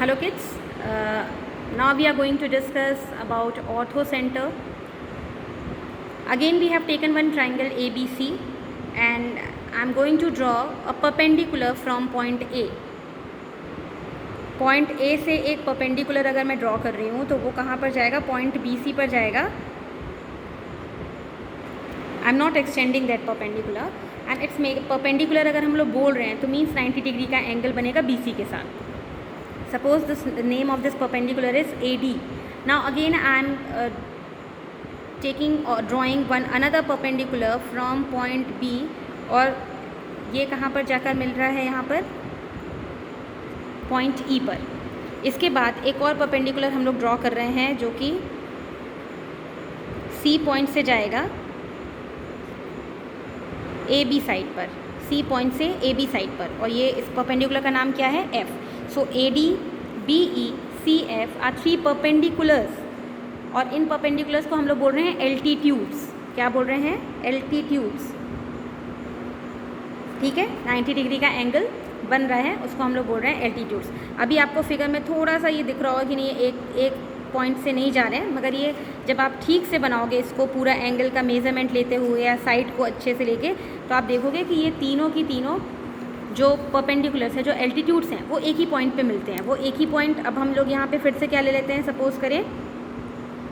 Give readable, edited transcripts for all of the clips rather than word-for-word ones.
Hello kids, now we are going to discuss about orthocenter. Again we have taken one triangle ABC and I am going to draw a perpendicular from point A. Point A से एक perpendicular अगर मैं draw कर रही हूँ तो वो कहाँ पर जाएगा, पॉइंट बी सी पर जाएगा. I am not extending that perpendicular and it's perpendicular अगर हम लोग बोल रहे हैं तो मीन्स 90 डिग्री का एंगल बनेगा बी सी के साथ. Suppose this name of this perpendicular is A D. Now again I am taking और drawing one another perpendicular from point B और ये कहाँ पर जाकर मिल रहा है, यहाँ पर पॉइंट ई पर. इसके बाद एक और परपेंडिकुलर हम लोग ड्रॉ कर रहे हैं जो कि सी पॉइंट से जाएगा ए बी साइड पर, सी पॉइंट से ए बी साइड पर, और ये इस परपेंडिकुलर का नाम क्या है, F. So A D, B E, C F are three perpendiculars और इन परपेंडिकुलर्स को हम लोग बोल रहे हैं एल्टीट्यूड्स. क्या बोल रहे हैं, एल्टीट्यूड्स. ठीक है, 90 डिग्री का एंगल बन रहा है उसको हम लोग बोल रहे हैं एल्टीट्यूड्स. अभी आपको फिगर में थोड़ा सा ये दिख रहा होगा कि नहीं, एक पॉइंट से नहीं जा रहे हैं, मगर ये जब आप ठीक से बनाओगे इसको पूरा एंगल का मेज़रमेंट लेते हुए या साइड को अच्छे से लेके, तो आप देखोगे कि ये तीनों की तीनों जो परपेंडिकुलर्स हैं, जो एल्टीट्यूड्स हैं, वो एक ही पॉइंट पे मिलते हैं. वो एक ही पॉइंट, अब हम लोग यहाँ पे फिर से क्या ले लेते हैं, सपोज करें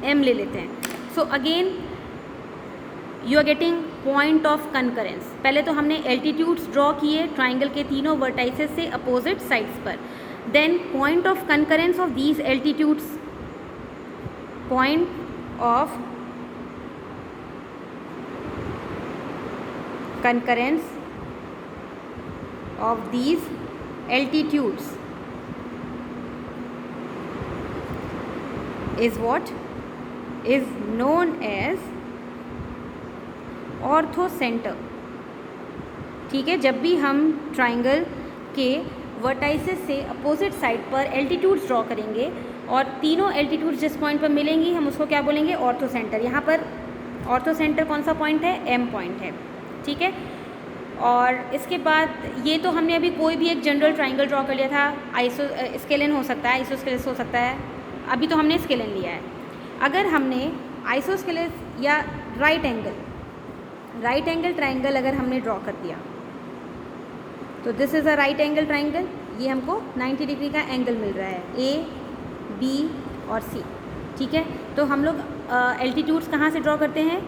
एम ले लेते हैं. So again you are getting point of concurrence. पहले तो हमने एल्टीट्यूड्स ड्रॉ किए ट्राइंगल के तीनों वर्टाइसेस से अपोजिट साइड्स पर. Then point of concurrence of these altitudes, point of concurrence of these altitudes is what is known as orthocentre. ठीक है, जब भी हम ट्राइंगल के वर्टाइसेस से अपोजिट साइड पर एल्टीट्यूड्स ड्रॉ करेंगे और तीनों एल्टीट्यूड्स जिस पॉइंट पर मिलेंगी हम उसको क्या बोलेंगे, ऑर्थोसेंटर. यहाँ पर ऑर्थोसेंटर कौन सा पॉइंट है, एम पॉइंट है. ठीक है, और इसके बाद ये तो हमने अभी कोई भी एक जनरल ट्राइंगल ड्रॉ कर लिया था. आइसो स्केलन हो सकता है, आइसोस्केलेस हो सकता है, अभी तो हमने स्केलन लिया है. अगर हमने आइसोस्केलेस या राइट एंगल ट्राइंगल अगर हमने ड्रॉ कर दिया तो this is a right angle triangle. ये हमको 90 डिग्री का एंगल मिल रहा है, ए बी और सी. ठीक है, तो हम लोग एल्टीट्यूड्स कहाँ से ड्रॉ करते हैं,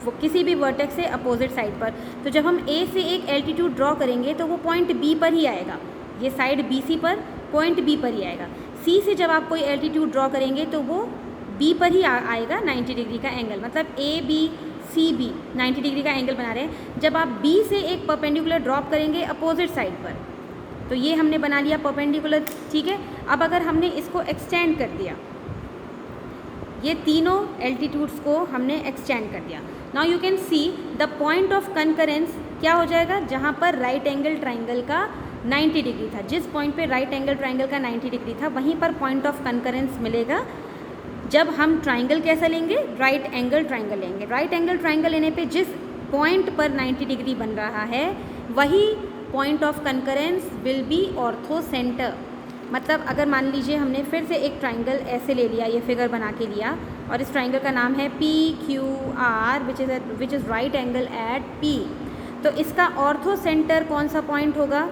वो किसी भी वर्टेक्स से अपोजिट साइड पर. तो जब हम ए से एक एल्टीट्यूड ड्रॉ करेंगे तो वो पॉइंट बी पर ही आएगा, ये साइड बी सी पर पॉइंट बी पर ही आएगा. सी से जब आप कोई एल्टीट्यूड ड्रॉ करेंगे तो वो बी पर ही आएगा 90 डिग्री का एंगल. मतलब A B C B 90 degree का एंगल बना रहे हैं. जब आप बी से एक परपेंडिकुलर ड्रॉप करेंगे अपोजिट साइड पर तो ये हमने बना लिया परपेंडिकुलर. ठीक है, अब अगर हमने इसको एक्सटेंड कर दिया, ये तीनों एल्टीट्यूड्स को हमने एक्सटेंड कर दिया. Now you can see the point of concurrence क्या हो जाएगा, जहाँ पर राइट एंगल ट्राइंगल का 90 डिग्री था, जिस पॉइंट पे राइट एंगल ट्राइंगल का 90 डिग्री था वहीं पर पॉइंट ऑफ कंकरेंस मिलेगा. जब हम ट्राइंगल कैसा लेंगे, राइट एंगल ट्राइंगल लेंगे. राइट एंगल ट्राइंगल लेने पे जिस पॉइंट पर 90 डिग्री बन रहा है वही point of concurrence will be orthocentre. मतलब अगर मान लीजिए हमने फिर से एक ट्राइंगल ऐसे ले लिया, ये फिगर बना के लिया, और इस ट्राइंगल का नाम है P Q R which is right angle at P. तो इसका ऑर्थोसेंटर कौन सा पॉइंट होगा,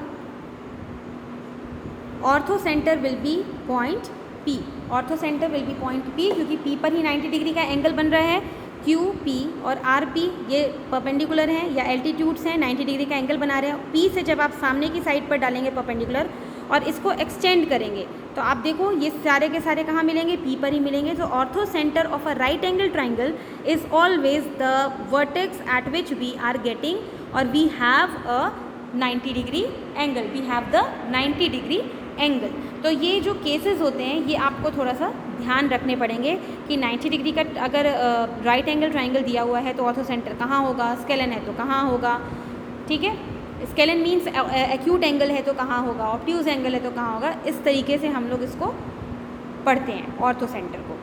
orthocentre will be point P. Orthocentre will be point P क्योंकि पी पर ही 90 डिग्री का एंगल बन रहा है. क्यू पी और आर पी ये परपेंडिकुलर हैं या एल्टीट्यूड्स हैं, 90 डिग्री का एंगल बना रहे हैं. पी से जब आप सामने की साइड पर डालेंगे परपेंडिकुलर और इसको एक्सटेंड करेंगे तो आप देखो ये सारे के सारे कहाँ मिलेंगे, पी पर ही मिलेंगे. तो orthocentre of a right angle triangle is always the vertex at which we are getting और we have a 90 degree angle, we have the 90 degree angle. तो ये जो केसेस होते हैं ये आपको थोड़ा सा ध्यान रखने पड़ेंगे कि 90 डिग्री का अगर राइट एंगल ट्राइंगल दिया हुआ है तो ऑर्थोसेंटर कहाँ होगा, स्केलन है तो कहाँ होगा. ठीक है, स्केलन मीन्स एक्यूट एंगल है तो कहाँ होगा, ऑब्ट्यूज एंगल है तो कहाँ होगा. इस तरीके से हम लोग इसको पढ़ते हैं ऑर्थोसेंटर को.